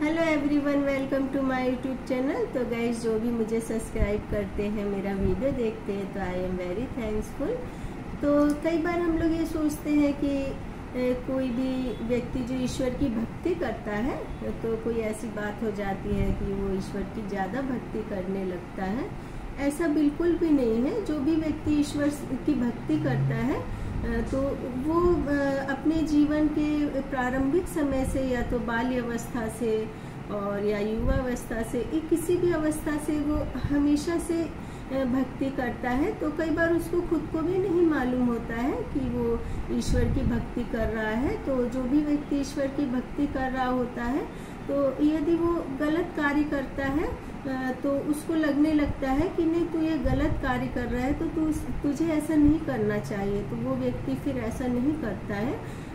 Hello everyone, welcome to my YouTube channel. तो guys, जो भी मुझे सब्सक्राइब करते हैं, मेरा वीडियो देखते हैं, तो आई एम वेरी थैंक्सफुल। तो कई बार हम लोग ये सोचते हैं कि कोई भी व्यक्ति जो ईश्वर की भक्ति करता है तो कोई ऐसी बात हो जाती है कि वो ईश्वर की ज़्यादा भक्ति करने लगता है। ऐसा बिल्कुल भी नहीं है। जो भी व्यक्ति ईश्वर की भक्ति करता है तो वो अपने जीवन के प्रारंभिक समय से या तो बाल्य अवस्था से और या युवा अवस्था से किसी भी अवस्था से वो हमेशा से भक्ति करता है। तो कई बार उसको खुद को भी नहीं मालूम होता है कि वो ईश्वर की भक्ति कर रहा है। तो जो भी व्यक्ति ईश्वर की भक्ति कर रहा होता है तो यदि वो गलत कार्य करता है तो उसको लगने लगता है कि नहीं, तू ये गलत कार्य कर रहा है तो तुझे ऐसा नहीं करना चाहिए। तो वो व्यक्ति फिर ऐसा नहीं करता है।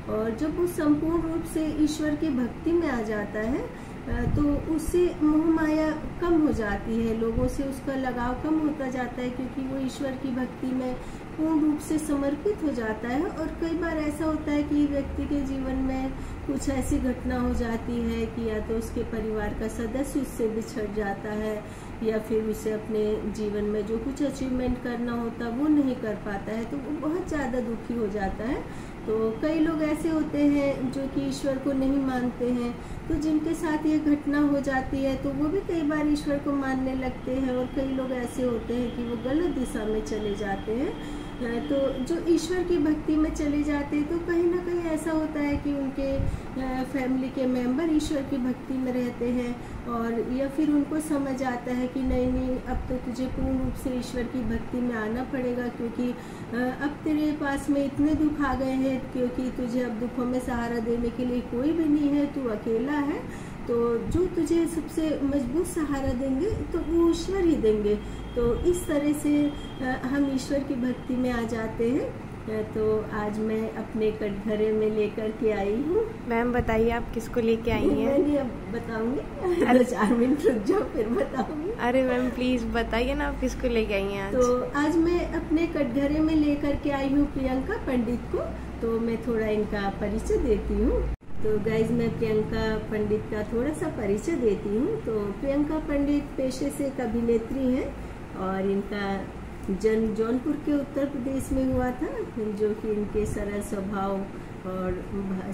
और जब वो संपूर्ण रूप से ईश्वर की भक्ति में आ जाता है तो उससे मोह माया कम हो जाती है, लोगों से उसका लगाव कम होता जाता है, क्योंकि वो ईश्वर की भक्ति में पूर्ण रूप से समर्पित हो जाता है। और कई बार ऐसा होता है कि व्यक्ति के जीवन में कुछ ऐसी घटना हो जाती है कि या तो उसके परिवार का सदस्य उससे बिछड़ जाता है या फिर उसे अपने जीवन में जो कुछ अचीवमेंट करना होता वो नहीं कर पाता है, तो वो बहुत ज़्यादा दुखी हो जाता है। तो कई लोग ऐसे होते हैं जो कि ईश्वर को नहीं मानते हैं, तो जिनके साथ ये घटना हो जाती है तो वो भी कई बार ईश्वर को मानने लगते हैं। और कई लोग ऐसे होते हैं कि वो गलत दिशा में चले जाते हैं। तो जो ईश्वर की भक्ति में चले जाते हैं तो कहीं ना कहीं ऐसा होता है कि उनके फैमिली के मेंबर ईश्वर की भक्ति में रहते हैं, और या फिर उनको समझ आता है कि नहीं, अब तो तुझे पूर्ण रूप से ईश्वर की भक्ति में आना पड़ेगा, क्योंकि अब तेरे पास में इतने दुख आ गए हैं, क्योंकि तुझे अब दुखों में सहारा देने के लिए कोई भी नहीं है, तू अकेला है। तो जो तुझे सबसे मजबूत सहारा देंगे तो वो ईश्वर ही देंगे। तो इस तरह से हम ईश्वर की भक्ति में आ जाते हैं। तो आज मैं अपने कटघरे में लेकर के आई हूँ। मैम बताइए, आप किसको लेके आई हैं? मैंने अब बताऊंगी, अरे 4 मिनट रुक जाओ फिर बताऊंगी। अरे मैम प्लीज बताइए ना, आप किसको लेके आई हैं आज? तो आज मैं अपने कटघरे में लेकर के आई हूँ प्रियंका पंडित को। तो मैं थोड़ा इनका परिचय देती हूँ। तो गाइज, मैं प्रियंका पंडित का थोड़ा सा परिचय देती हूँ। तो प्रियंका पंडित पेशे से एक अभिनेत्री हैं और इनका जन्म जौनपुर के उत्तर प्रदेश में हुआ था, जो कि इनके सरल स्वभाव और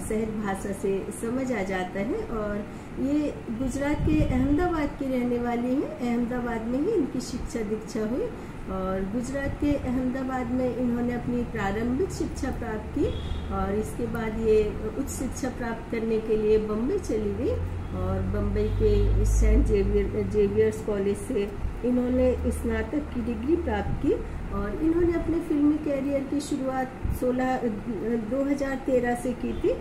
सहज भाषा से समझ आ जाता है। और ये गुजरात के अहमदाबाद की रहने वाली हैं। अहमदाबाद में ही इनकी शिक्षा दीक्षा हुई और गुजरात के अहमदाबाद में इन्होंने अपनी प्रारंभिक शिक्षा प्राप्त की। और इसके बाद ये उच्च शिक्षा प्राप्त करने के लिए बम्बई चली गई और बम्बई के सेंट जेवियर्स कॉलेज से इन्होंने स्नातक की डिग्री प्राप्त की। और इन्होंने अपने फिल्मी कैरियर की शुरुआत 2013 से की थी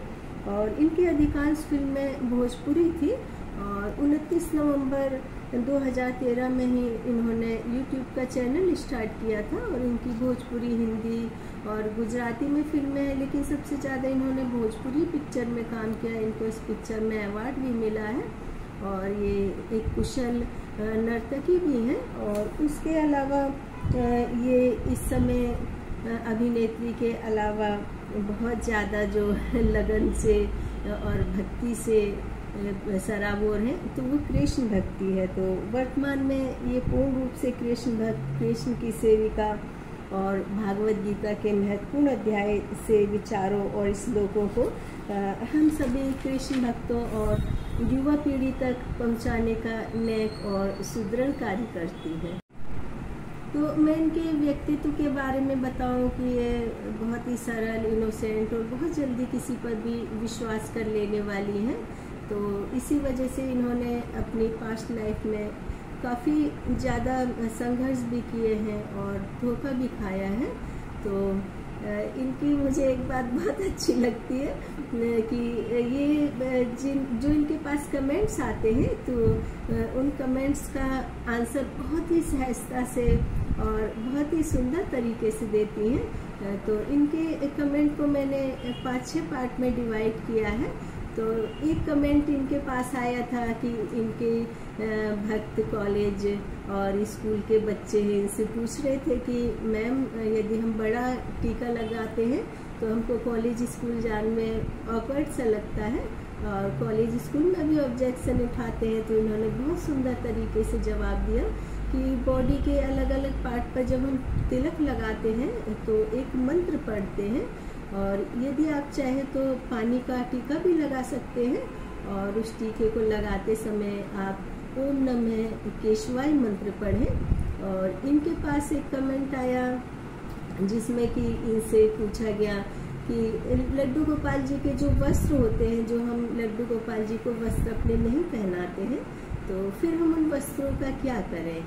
और इनकी अधिकांश फिल्में भोजपुरी थी। और 29 नवंबर 2013 में ही इन्होंने YouTube का चैनल स्टार्ट किया था। और इनकी भोजपुरी, हिंदी और गुजराती में फिल्में हैं, लेकिन सबसे ज़्यादा इन्होंने भोजपुरी पिक्चर में काम किया। इनको इस पिक्चर में अवार्ड भी मिला है और ये एक कुशल नर्तकी भी हैं। और उसके अलावा ये इस समय अभिनेत्री के अलावा बहुत ज़्यादा जो लगन से और भक्ति से सराबोर है, तो वो कृष्ण भक्ति है। तो वर्तमान में ये पूर्ण रूप से कृष्ण भक्त, कृष्ण की सेविका और भागवत गीता के महत्वपूर्ण अध्याय से विचारों और श्लोकों को हम सभी कृष्ण भक्तों और युवा पीढ़ी तक पहुंचाने का नेक और सुदृढ़ कार्य करती है। तो मैं इनके व्यक्तित्व के बारे में बताऊं कि ये बहुत ही सरल, इनोसेंट और बहुत जल्दी किसी पर भी विश्वास कर लेने वाली हैं। तो इसी वजह से इन्होंने अपनी पास्ट लाइफ में काफ़ी ज़्यादा संघर्ष भी किए हैं और धोखा भी खाया है। तो इनकी मुझे एक बात बहुत अच्छी लगती है कि ये जो इनके पास कमेंट्स आते हैं तो उन कमेंट्स का आंसर बहुत ही सहजता से और बहुत ही सुंदर तरीके से देती हैं। तो इनके कमेंट को मैंने 5-6 पार्ट में डिवाइड किया है। तो एक कमेंट इनके पास आया था कि इनके भक्त कॉलेज और स्कूल के बच्चे हैं, इनसे पूछ रहे थे कि मैम, यदि हम बड़ा टीका लगाते हैं तो हमको कॉलेज स्कूल जाने में ऑकवर्ड सा लगता है। और कॉलेज स्कूल में भी ऑब्जेक्शन उठाते हैं। तो इन्होंने बहुत सुंदर तरीके से जवाब दिया कि बॉडी के अलग अलग पार्ट पर जब हम तिलक लगाते हैं तो एक मंत्र पढ़ते हैं, और यदि आप चाहें तो पानी का टीका भी लगा सकते हैं, और उस टीके को लगाते समय आप ओम नमः केशवाय मंत्र पढ़ें। और इनके पास एक कमेंट आया जिसमें कि इनसे पूछा गया कि लड्डू गोपाल जी के जो वस्त्र होते हैं, जो हम लड्डू गोपाल जी को वस्त्र अपने नहीं पहनाते हैं, तो फिर हम उन वस्त्रों का क्या करें।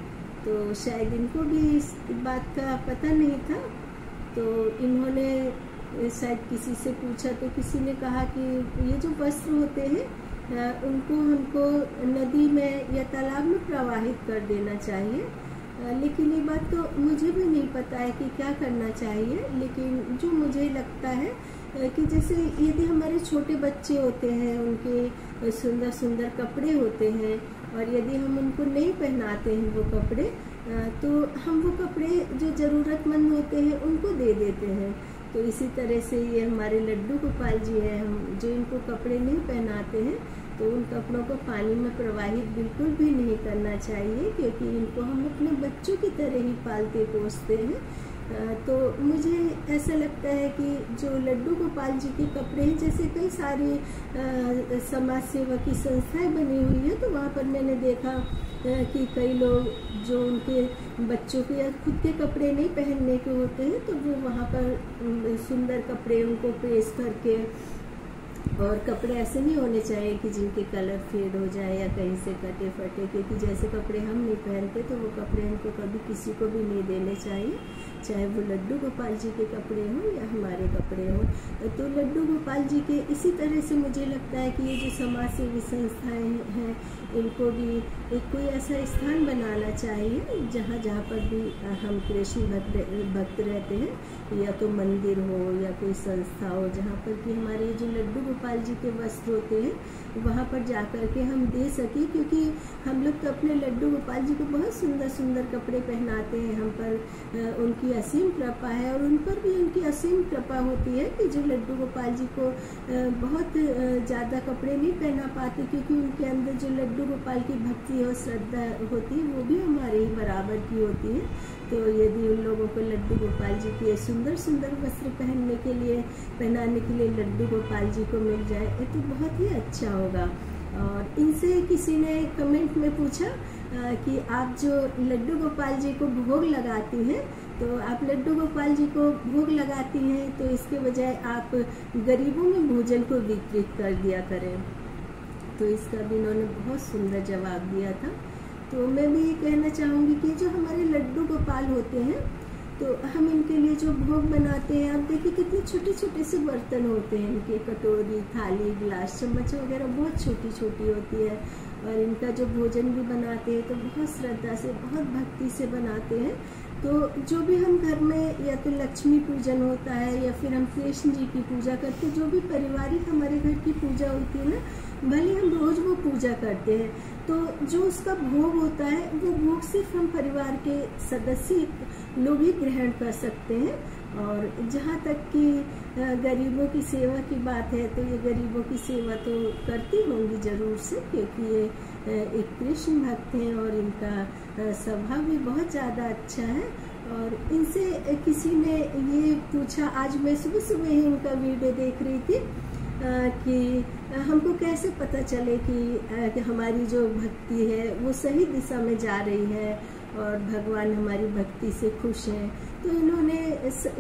तो शायद इनको भी इस बात का पता नहीं था, तो इन्होंने शायद किसी से पूछा, तो किसी ने कहा कि ये जो वस्त्र होते हैं उनको हमको नदी में या तालाब में प्रवाहित कर देना चाहिए। लेकिन ये बात तो मुझे भी नहीं पता है कि क्या करना चाहिए, लेकिन जो मुझे लगता है कि जैसे यदि हमारे छोटे बच्चे होते हैं, उनके सुंदर सुंदर कपड़े होते हैं, और यदि हम उनको नहीं पहनाते हैं वो कपड़े, तो हम वो कपड़े जो ज़रूरतमंद होते हैं उनको दे देते हैं। तो इसी तरह से ये हमारे लड्डू गोपाल जी हैं, हम जो इनको कपड़े नहीं पहनाते हैं तो उन कपड़ों को पानी में प्रवाहित बिल्कुल भी नहीं करना चाहिए, क्योंकि इनको हम अपने बच्चों की तरह ही पालते पोसते हैं। तो मुझे ऐसा लगता है कि जो लड्डू गोपाल जी के कपड़े हैं, जैसे कई सारी समाज सेवा की संस्थाएं बनी हुई है, तो वहाँ पर मैंने देखा कि कई लोग जो उनके बच्चों के या खुद के कपड़े नहीं पहनने के होते हैं, तो वो वहाँ पर सुंदर कपड़े उनको प्रेस करके, और कपड़े ऐसे नहीं होने चाहिए कि जिनके कलर फेड हो जाए या कहीं से कटे फटे, क्योंकि जैसे कपड़े हम नहीं पहनते तो वो कपड़े हमको कभी किसी को भी नहीं देने चाहिए, चाहे वो लड्डू गोपाल जी के कपड़े हों या हमारे कपड़े हों। तो लड्डू गोपाल जी के इसी तरह से मुझे लगता है कि ये जो समाज सेवी संस्थाएं हैं, इनको भी एक कोई ऐसा स्थान बनाना चाहिए जहाँ जहाँ पर भी हम कृष्ण भक्त रहते हैं, या तो मंदिर हो या कोई संस्था हो, जहाँ पर कि हमारे जो लड्डू गोपाल जी के वस्त्र होते हैं वहाँ पर जा कर के हम दे सकें, क्योंकि हम लोग तो अपने लड्डू गोपाल जी को बहुत सुंदर सुंदर कपड़े पहनाते हैं, हम पर उनकी असीम कृपा है, और उन पर भी उनकी असीम कृपा होती है कि जो लड्डू गोपाल जी को बहुत ज़्यादा कपड़े नहीं पहना पाते, क्योंकि उनके अंदर जो लड्डू गोपाल की भक्ति और श्रद्धा होती है वो भी हमारे ही बराबर की होती है। तो यदि उन लोगों को लड्डू गोपाल जी के सुंदर सुंदर वस्त्र पहनाने के लिए लड्डू गोपाल जी को मिल जाए तो बहुत ही अच्छा होगा। और इनसे किसी ने कमेंट में पूछा कि आप जो लड्डू गोपाल जी को भोग लगाती हैं, तो आप लड्डू गोपाल जी को भोग लगाती हैं तो इसके बजाय आप गरीबों में भोजन को वितरित कर दिया करें। तो इसका भी इन्होंने बहुत सुंदर जवाब दिया था। तो मैं भी ये कहना चाहूँगी कि जो हमारे लड्डू गोपाल होते हैं, तो हम इनके लिए जो भोग बनाते हैं, आप देखिए कितने छोटे छोटे से बर्तन होते हैं, इनके कटोरी, थाली, गिलास, चम्मच वगैरह बहुत छोटी छोटी होती है, और इनका जो भोजन भी बनाते हैं तो बहुत श्रद्धा से, बहुत भक्ति से बनाते हैं। तो जो भी हम घर में या तो लक्ष्मी पूजन होता है या फिर हम कृष्ण जी की पूजा करते हैं, जो भी पारिवारिक हमारे घर की पूजा होती है ना, भले हम रोज वो पूजा करते हैं, तो जो उसका भोग होता है वो भोग सिर्फ हम परिवार के सदस्य लोग ही ग्रहण कर सकते हैं। और जहाँ तक कि गरीबों की सेवा की बात है, तो ये गरीबों की सेवा तो करती होंगी जरूर से, क्योंकि ये एक कृष्ण भक्त हैं और इनका स्वभाव भी बहुत ज़्यादा अच्छा है। और इनसे किसी ने ये पूछा, आज मैं सुबह सुबह ही इनका वीडियो देख रही थी कि हमको कैसे पता चले कि हमारी जो भक्ति है वो सही दिशा में जा रही है और भगवान हमारी भक्ति से खुश हैं। तो इन्होंने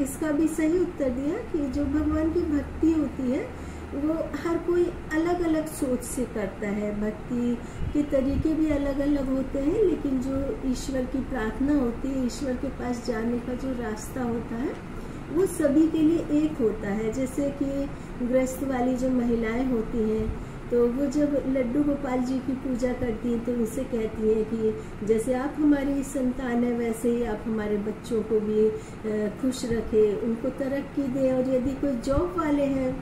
इसका भी सही उत्तर दिया कि जो भगवान की भक्ति होती है वो हर कोई अलग अलग सोच से करता है, भक्ति के तरीके भी अलग अलग होते हैं, लेकिन जो ईश्वर की प्रार्थना होती है, ईश्वर के पास जाने का जो रास्ता होता है वो सभी के लिए एक होता है। जैसे कि गृहस्थ वाली जो महिलाएं होती हैं, तो वो जब लड्डू गोपाल जी की पूजा करती हैं तो उनसे कहती हैं कि जैसे आप हमारी संतान है वैसे ही आप हमारे बच्चों को भी खुश रखें, उनको तरक्की दें। और यदि कोई जॉब वाले हैं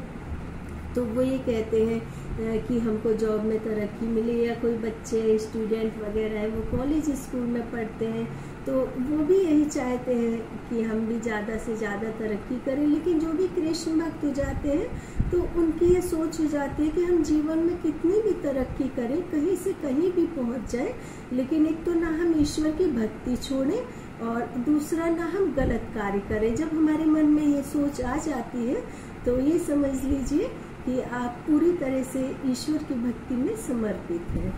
तो वो ये कहते हैं कि हमको जॉब में तरक्की मिले, या कोई बच्चे स्टूडेंट वगैरह है वो कॉलेज स्कूल में पढ़ते हैं तो वो भी यही चाहते हैं कि हम भी ज़्यादा से ज़्यादा तरक्की करें। लेकिन जो भी कृष्ण भक्त हो जाते हैं तो उनकी ये सोच हो जाती है कि हम जीवन में कितनी भी तरक्की करें, कहीं से कहीं भी पहुंच जाए, लेकिन एक तो ना हम ईश्वर की भक्ति छोड़ें और दूसरा ना हम गलत कार्य करें। जब हमारे मन में ये सोच आ जाती है तो ये समझ लीजिए कि आप पूरी तरह से ईश्वर की भक्ति में समर्पित हैं।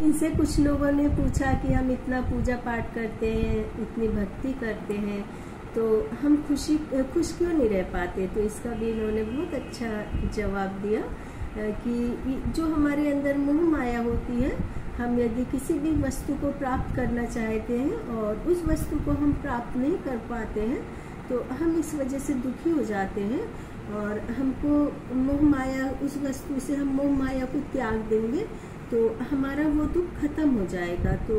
इनसे कुछ लोगों ने पूछा कि हम इतना पूजा पाठ करते हैं, इतनी भक्ति करते हैं, तो हम खुश क्यों नहीं रह पाते। तो इसका भी इन्होंने बहुत अच्छा जवाब दिया कि जो हमारे अंदर मोह माया होती है, हम यदि किसी भी वस्तु को प्राप्त करना चाहते हैं और उस वस्तु को हम प्राप्त नहीं कर पाते हैं तो हम इस वजह से दुखी हो जाते हैं और हमको मोह माया, उस वस्तु से हम मोह माया को त्याग देंगे तो हमारा वो दुख खत्म हो जाएगा। तो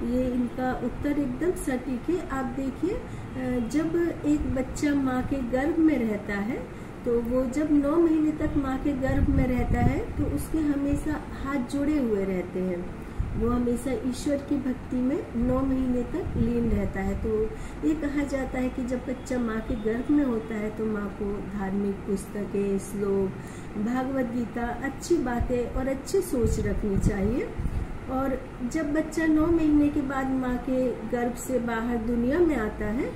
ये इनका उत्तर एकदम सटीक है। आप देखिए, जब एक बच्चा माँ के गर्भ में रहता है तो वो जब 9 महीने तक माँ के गर्भ में रहता है तो उसके हमेशा हाथ जुड़े हुए रहते हैं, वो हमेशा ईश्वर की भक्ति में 9 महीने तक लीन रहता है। तो ये कहा जाता है कि जब बच्चा माँ के गर्भ में होता है तो माँ को धार्मिक पुस्तकें, श्लोक, भागवत गीता, अच्छी बातें और अच्छी सोच रखनी चाहिए। और जब बच्चा 9 महीने के बाद माँ के गर्भ से बाहर दुनिया में आता है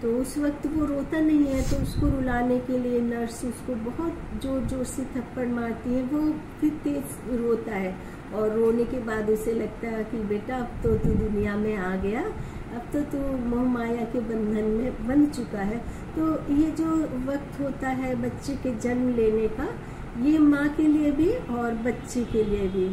तो उस वक्त वो रोता नहीं है, तो उसको रुलाने के लिए नर्स उसको बहुत जोर जोर से थप्पड़ मारती है, वो फिर तेज रोता है और रोने के बाद उसे लगता है कि बेटा अब तो तू दुनिया में आ गया, अब तो तू मोह माया के बंधन में बंध चुका है। तो ये जो वक्त होता है बच्चे के जन्म लेने का, ये माँ के लिए भी और बच्चे के लिए भी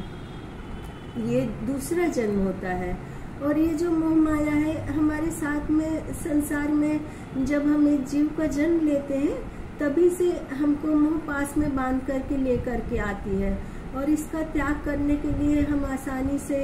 ये दूसरा जन्म होता है। और ये जो मोह माया है हमारे साथ में संसार में जब हम एक जीव का जन्म लेते हैं तभी से हमको मोह पास में बांध करके लेकर के आती है और इसका त्याग करने के लिए हम आसानी से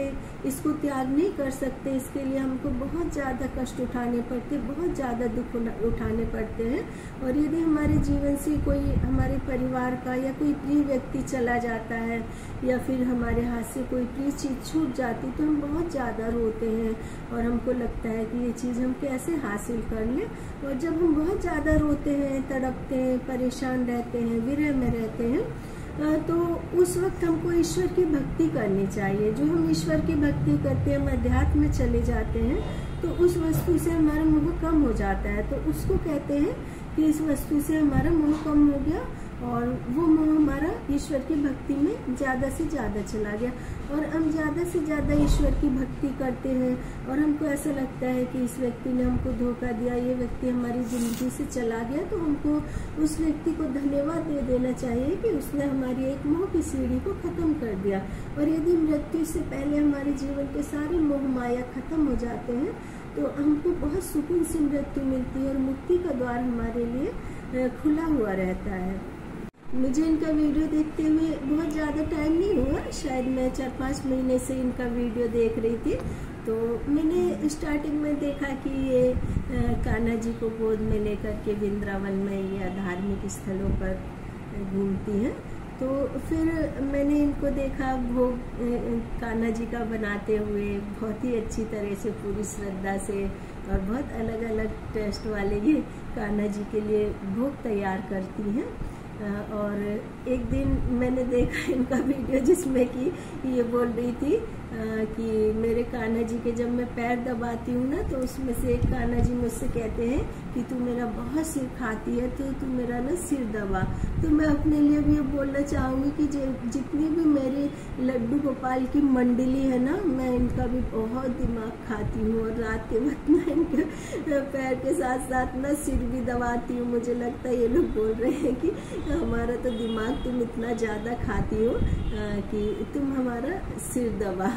इसको त्याग नहीं कर सकते। इसके लिए हमको बहुत ज़्यादा कष्ट उठाने पड़ते, बहुत ज़्यादा दुख उठाने पड़ते हैं। और यदि हमारे जीवन से कोई हमारे परिवार का या कोई प्रिय व्यक्ति चला जाता है या फिर हमारे हाथ से कोई प्रिय चीज़ छूट जाती तो हम बहुत ज़्यादा रोते हैं और हमको लगता है कि ये चीज़ हम कैसे हासिल कर लें। और जब हम बहुत ज़्यादा रोते हैं, तड़पते हैं, परेशान रहते हैं, विरह में रहते हैं, तो उस वक्त हमको ईश्वर की भक्ति करनी चाहिए। जो हम ईश्वर की भक्ति करते हैं, हम अध्यात्म में चले जाते हैं तो उस वस्तु से हमारा मोह कम हो जाता है। तो उसको कहते हैं कि इस वस्तु से हमारा मोह कम हो गया और वो मोह हमारा ईश्वर की भक्ति में ज़्यादा से ज़्यादा चला गया। और हम ज़्यादा से ज़्यादा ईश्वर की भक्ति करते हैं और हमको ऐसा लगता है कि इस व्यक्ति ने हमको धोखा दिया, ये व्यक्ति हमारी ज़िंदगी से चला गया, तो हमको उस व्यक्ति को धन्यवाद दे देना चाहिए कि उसने हमारी एक मोह की सीढ़ी को ख़त्म कर दिया। और यदि मृत्यु से पहले हमारे जीवन के सारे मोह माया ख़त्म हो जाते हैं तो हमको बहुत सुकून से मृत्यु मिलती है और मुक्ति का द्वार हमारे लिए खुला हुआ रहता है। मुझे इनका वीडियो देखते हुए बहुत ज़्यादा टाइम नहीं हुआ, शायद मैं 4-5 महीने से इनका वीडियो देख रही थी। तो मैंने स्टार्टिंग में देखा कि ये कान्हा जी को गोद में लेकर के वृंदावन में या धार्मिक स्थलों पर घूमती हैं। तो फिर मैंने इनको देखा भोग कान्हा जी का बनाते हुए, बहुत ही अच्छी तरह से पूरी श्रद्धा से और बहुत अलग अलग टेस्ट वाले ये कान्हा जी के लिए भोग तैयार करती हैं। और एक दिन मैंने देखा इनका वीडियो जिसमें कि ये बोल रही थी कि मेरे कान्हा जी के जब मैं पैर दबाती हूँ ना तो उसमें से एक कान्हा जी मुझसे कहते हैं कि तू मेरा बहुत सिर खाती है तो तू मेरा ना सिर दबा। तो मैं अपने लिए भी ये बोलना चाहूँगी कि जितनी भी मेरी लड्डू गोपाल की मंडली है ना, मैं इनका भी बहुत दिमाग खाती हूँ और रात के वक्त मैं इनके पैर के साथ साथ ना सिर भी दबाती हूँ। मुझे लगता है ये लोग बोल रहे हैं कि हमारा तो दिमाग तुम इतना ज़्यादा खाती हो कि तुम हमारा सिर दबा।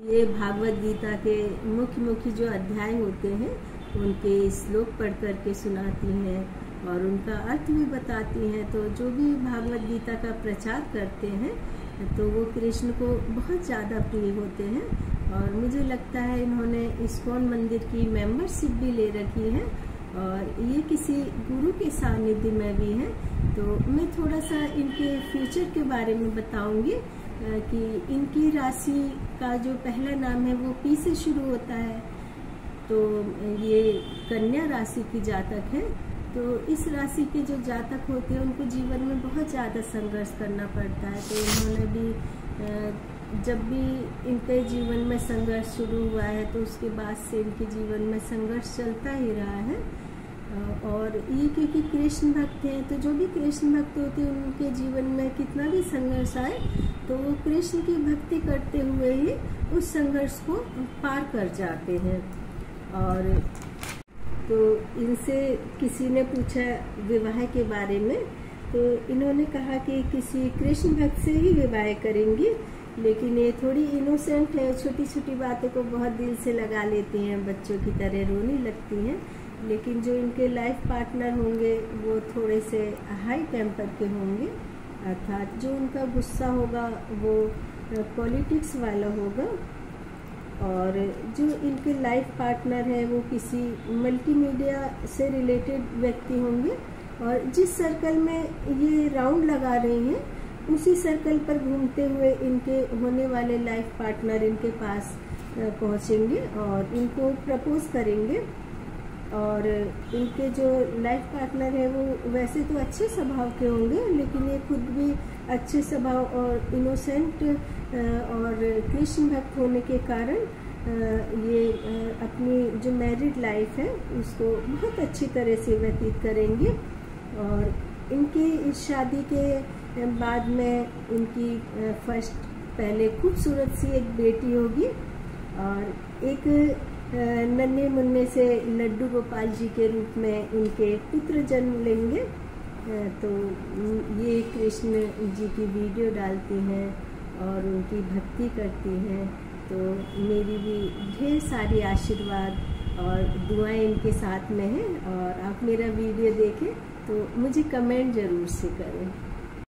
ये भागवत गीता के मुख्य जो अध्याय होते हैं उनके श्लोक पढ़ करके सुनाती हैं और उनका अर्थ भी बताती हैं। तो जो भी भागवत गीता का प्रचार करते हैं तो वो कृष्ण को बहुत ज़्यादा प्रिय होते हैं। और मुझे लगता है इन्होंने इस्कॉन मंदिर की मेंबरशिप भी ले रखी है और ये किसी गुरु के सानिध्य में भी है। तो मैं थोड़ा सा इनके फ्यूचर के बारे में बताऊंगी कि इनकी राशि का जो पहला नाम है वो पी से शुरू होता है। तो ये कन्या राशि की जातक है। तो इस राशि के जो जातक होते हैं उनको जीवन में बहुत ज़्यादा संघर्ष करना पड़ता है। तो इन्होंने भी जब भी इनके जीवन में संघर्ष शुरू हुआ है तो उसके बाद से इनके जीवन में संघर्ष चलता ही रहा है। और ये क्योंकि कृष्ण भक्त हैं, तो जो भी कृष्ण भक्त होते हैं उनके जीवन में कितना भी संघर्ष आए तो वो कृष्ण की भक्ति करते हुए ही उस संघर्ष को पार कर जाते हैं। और तो इनसे किसी ने पूछा विवाह के बारे में, तो इन्होंने कहा कि किसी कृष्ण भक्त से ही विवाह करेंगी, लेकिन ये थोड़ी इनोसेंट है, छोटी छोटी बातों को बहुत दिल से लगा लेती हैं, बच्चों की तरह रोने लगती हैं। लेकिन जो इनके लाइफ पार्टनर होंगे वो थोड़े से हाई टेम्पर के होंगे, अर्थात जो उनका गुस्सा होगा वो पॉलिटिक्स वाला होगा। और जो इनके लाइफ पार्टनर है वो किसी मल्टीमीडिया से रिलेटेड व्यक्ति होंगे। और जिस सर्कल में ये राउंड लगा रही हैं उसी सर्कल पर घूमते हुए इनके होने वाले लाइफ पार्टनर इनके पास पहुंचेंगे और इनको प्रपोज करेंगे। और इनके जो लाइफ पार्टनर है वो वैसे तो अच्छे स्वभाव के होंगे, लेकिन ये खुद भी अच्छे स्वभाव और इनोसेंट और कृष्ण भक्त होने के कारण ये अपनी जो मैरिड लाइफ है उसको बहुत अच्छी तरह से व्यतीत करेंगे। और इनकी इस शादी के बाद में इनकी फर्स्ट पहले खूबसूरत सी एक बेटी होगी और एक नन्हे मुन्ने से लड्डू गोपाल जी के रूप में इनके पुत्र जन्म लेंगे। तो ये कृष्ण जी की वीडियो डालती हैं और उनकी भक्ति करती हैं। तो मेरी भी ढेर सारी आशीर्वाद और दुआएं इनके साथ में हैं। और आप मेरा वीडियो देखें तो मुझे कमेंट ज़रूर से करें।